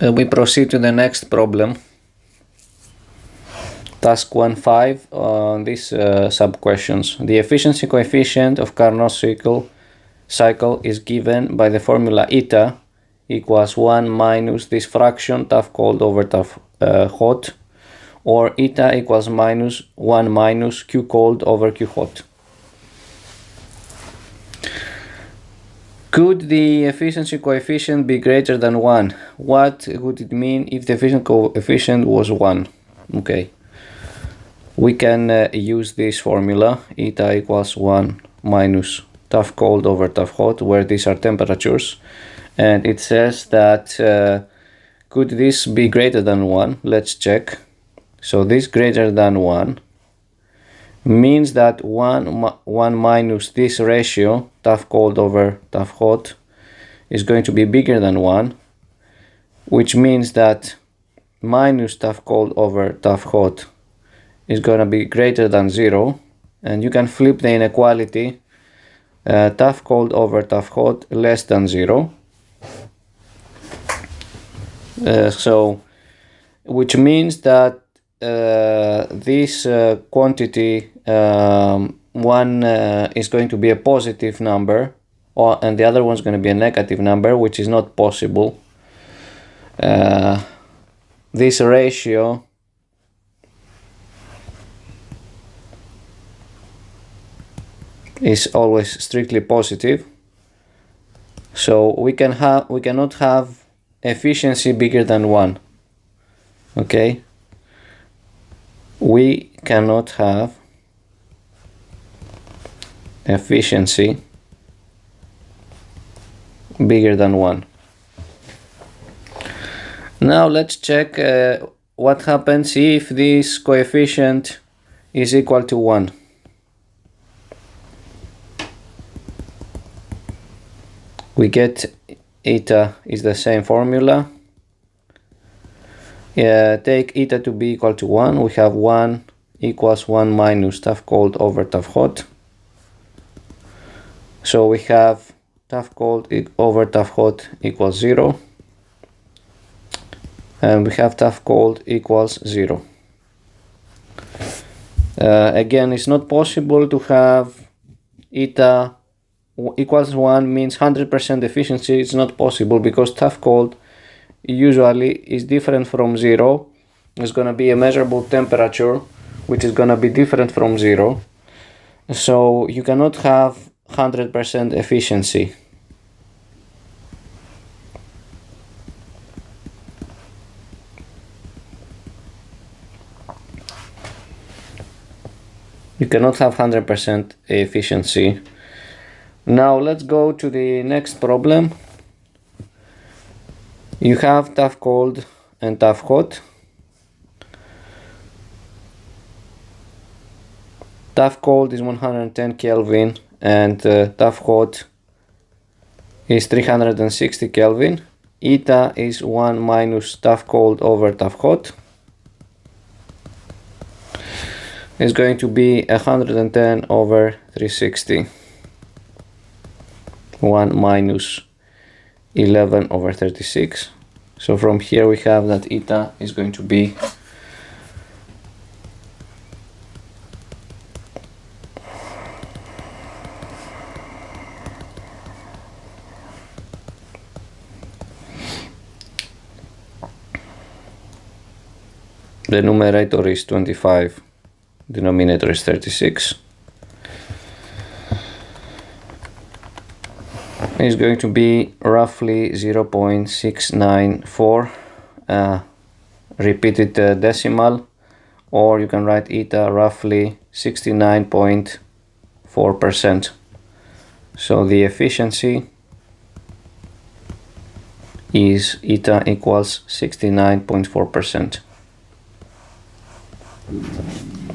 We proceed to the next problem. Task 1.5 on these sub-questions. The efficiency coefficient of Carnot cycle is given by the formula eta equals 1 minus this fraction tau cold over tau hot, or eta equals minus 1 minus Q cold over Q hot. Could the efficiency coefficient be greater than 1? What would it mean if the efficiency coefficient was 1? Okay. We can use this formula, eta equals 1 minus tau cold over tau hot, where these are temperatures. And it says that could this be greater than 1? Let's check. So this greater than 1 means that 1 minus this ratio, tau cold over tau hot, is going to be bigger than 1, which means that minus tau cold over tau hot is going to be greater than 0, and you can flip the inequality, tau cold over tau hot less than 0. So, which means that this quantity 1 is going to be a positive number, and the other one is going to be a negative number, which is not possible. This ratio is always strictly positive, so we cannot have efficiency bigger than 1. Okay, we cannot have efficiency bigger than 1. Now let's check what happens if this coefficient is equal to 1. We get eta is the same formula. Take eta to be equal to 1. We have 1 equals 1 minus tau cold over tau hot. So we have tau cold over tau hot equals 0. And we have tau cold equals 0. Again, it's not possible to have eta equals 1 means 100% efficiency. It's not possible because tau cold usually is different from 0. It's going to be a measurable temperature which is going to be different from 0. So you cannot have 100% efficiency. You cannot have 100% efficiency. Now let's go to the next problem. You have tau cold and tau hot. Tau cold is 110 Kelvin and tau hot is 360 Kelvin. Eta is 1 minus tau cold over tau hot. It's going to be 110 over 360. 1 minus 11 over 36. So from here we have that eta is going to be the numerator is 25, denominator is 36. Is going to be roughly 0.694 repeated decimal, or you can write eta roughly 69.4%. So the efficiency is eta equals 69.4%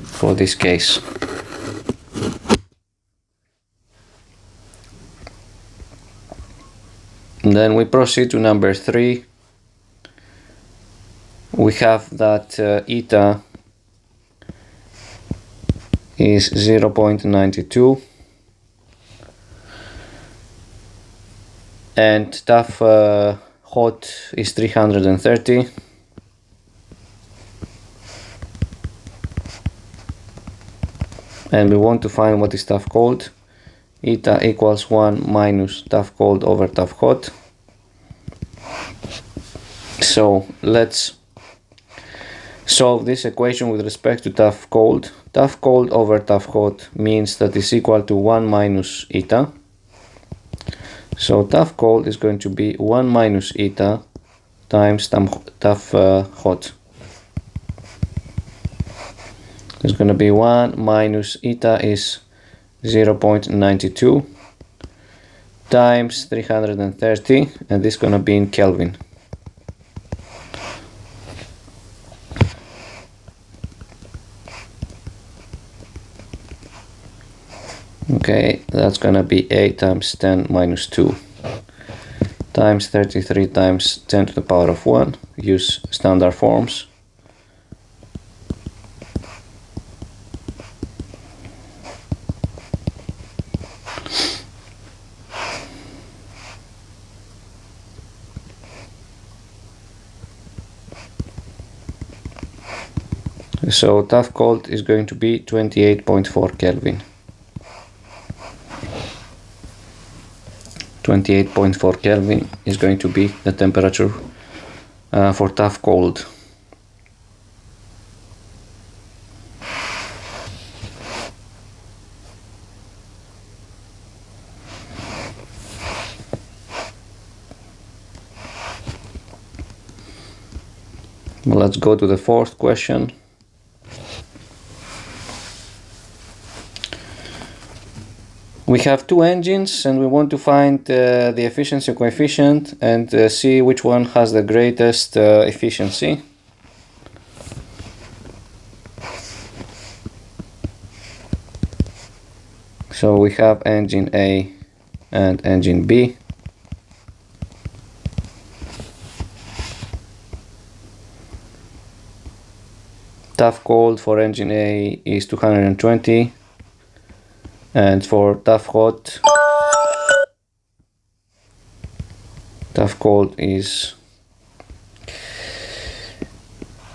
for this case. And then we proceed to number 3. We have that eta is 0.92 and tau hot is 330. And we want to find what is taf cold. Eta equals 1 minus taf cold over taf hot. So let's solve this equation with respect to taf cold. Taf cold over taf hot means that is equal to 1 minus eta. So taf cold is going to be 1 minus eta times taf hot. It's going to be 1 minus eta is 0.92 times 330, and this is going to be in Kelvin. Okay, that's going to be 8 times 10 minus 2 times 33 times 10 to the power of 1. Use standard forms. So taf cold is going to be 28.4 Kelvin. 28.4 Kelvin is going to be the temperature for taf cold. Well, let's go to the fourth question. We have two engines and we want to find the efficiency coefficient and see which one has the greatest efficiency. So we have engine A and engine B. Taf cold for engine A is 220. And for taf hot, taf cold is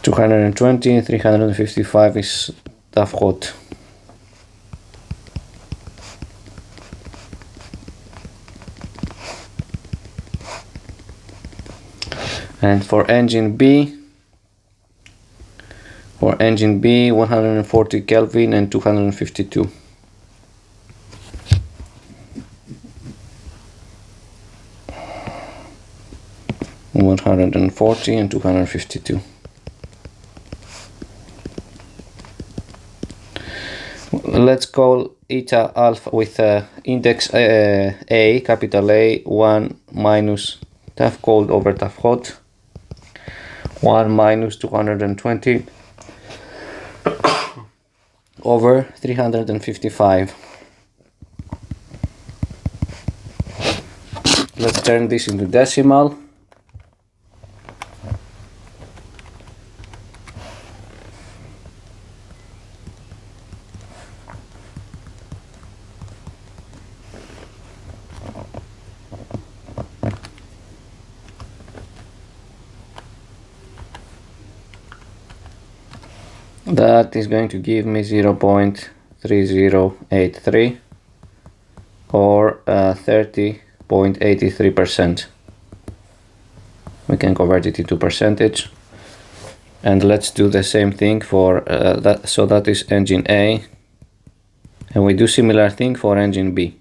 220, 355 is taf hot. And for engine B, 140 Kelvin and 252. 140 and 252. Let's call eta alpha with index A, capital A, 1 minus taf cold over taf hot, 1 minus 220 over 355. Let's turn this into decimal. That is going to give me 0.3083 or 30.83%. We can convert it into percentage. And let's do the same thing for that. So that is engine A. And we do similar thing for engine B.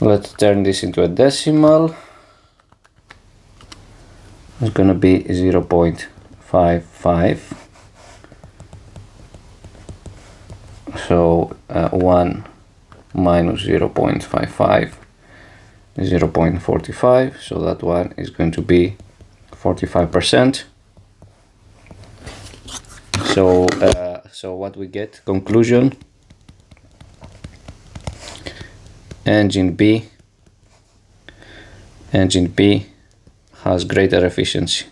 Let's turn this into a decimal. It's gonna be 0.55. So 1 minus 0.55 is 0.45. So that one is going to be 45%. So what we get, conclusion, engine B has greater efficiency.